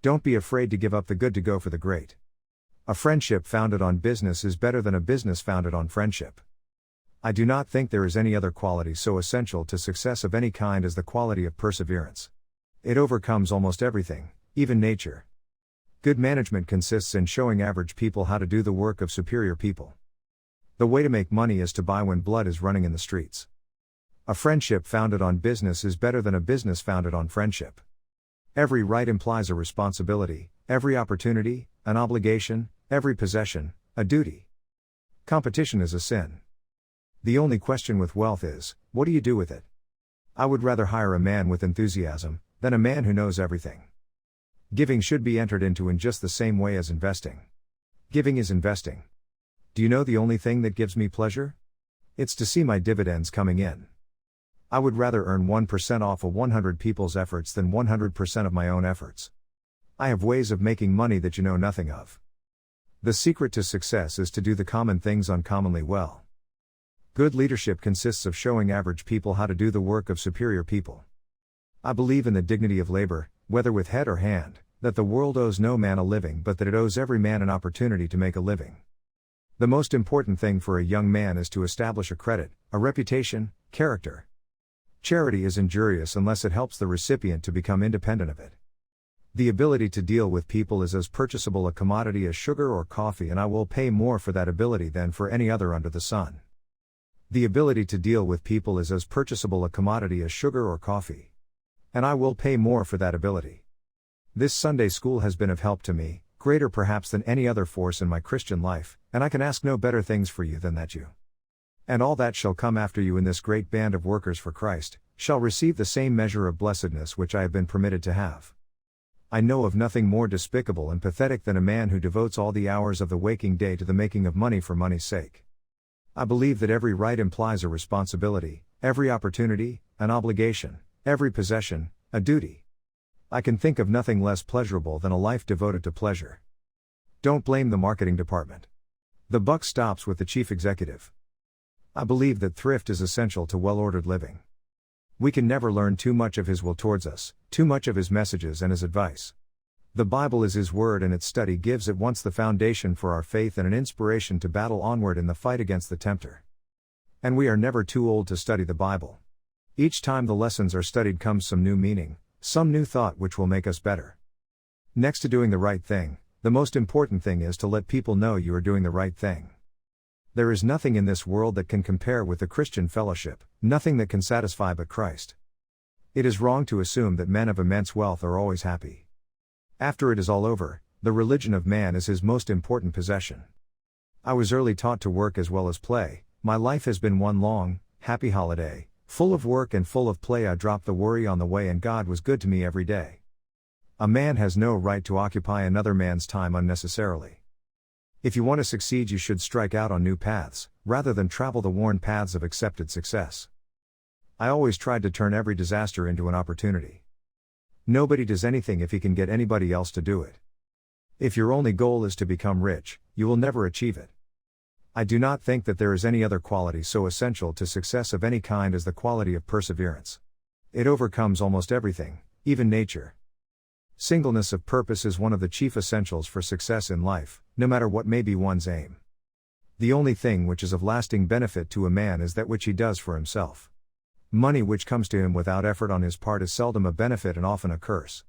Don't be afraid to give up the good to go for the great. A friendship founded on business is better than a business founded on friendship. I do not think there is any other quality so essential to success of any kind as the quality of perseverance. It overcomes almost everything, even nature. Good management consists in showing average people how to do the work of superior people. The way to make money is to buy when blood is running in the streets. A friendship founded on business is better than a business founded on friendship. Every right implies a responsibility, every opportunity, an obligation, every possession, a duty. Competition is a sin. The only question with wealth is, what do you do with it? I would rather hire a man with enthusiasm than a man who knows everything. Giving should be entered into in just the same way as investing. Giving is investing. Do you know the only thing that gives me pleasure? It's to see my dividends coming in. I would rather earn 1% off of 100 people's efforts than 100% of my own efforts. I have ways of making money that you know nothing of. The secret to success is to do the common things uncommonly well. Good leadership consists of showing average people how to do the work of superior people. I believe in the dignity of labor, whether with head or hand, that the world owes no man a living but that it owes every man an opportunity to make a living. The most important thing for a young man is to establish a credit, a reputation, character. Charity is injurious unless it helps the recipient to become independent of it. The ability to deal with people is as purchasable a commodity as sugar or coffee, and I will pay more for that ability than for any other under the sun. The ability to deal with people is as purchasable a commodity as sugar or coffee. And I will pay more for that ability. This Sunday school has been of help to me, greater perhaps than any other force in my Christian life, and I can ask no better things for you than that you and all that shall come after you in this great band of workers for Christ, shall receive the same measure of blessedness which I have been permitted to have. I know of nothing more despicable and pathetic than a man who devotes all the hours of the waking day to the making of money for money's sake. I believe that every right implies a responsibility, every opportunity, an obligation, every possession, a duty. I can think of nothing less pleasurable than a life devoted to pleasure. Don't blame the marketing department. The buck stops with the chief executive. I believe that thrift is essential to well-ordered living. We can never learn too much of His will towards us, too much of His messages and His advice. The Bible is His word, and its study gives at once the foundation for our faith and an inspiration to battle onward in the fight against the tempter. And we are never too old to study the Bible. Each time the lessons are studied comes some new meaning, some new thought which will make us better. Next to doing the right thing, the most important thing is to let people know you are doing the right thing. There is nothing in this world that can compare with the Christian fellowship, nothing that can satisfy but Christ. It is wrong to assume that men of immense wealth are always happy. After it is all over, the religion of man is his most important possession. I was early taught to work as well as play. My life has been one long, happy holiday, full of work and full of play. I dropped the worry on the way, and God was good to me every day. A man has no right to occupy another man's time unnecessarily. If you want to succeed, you should strike out on new paths, rather than travel the worn paths of accepted success. I always tried to turn every disaster into an opportunity. Nobody does anything if he can get anybody else to do it. If your only goal is to become rich, you will never achieve it. I do not think that there is any other quality so essential to success of any kind as the quality of perseverance. It overcomes almost everything, even nature. Singleness of purpose is one of the chief essentials for success in life, no matter what may be one's aim. The only thing which is of lasting benefit to a man is that which he does for himself. Money which comes to him without effort on his part is seldom a benefit and often a curse.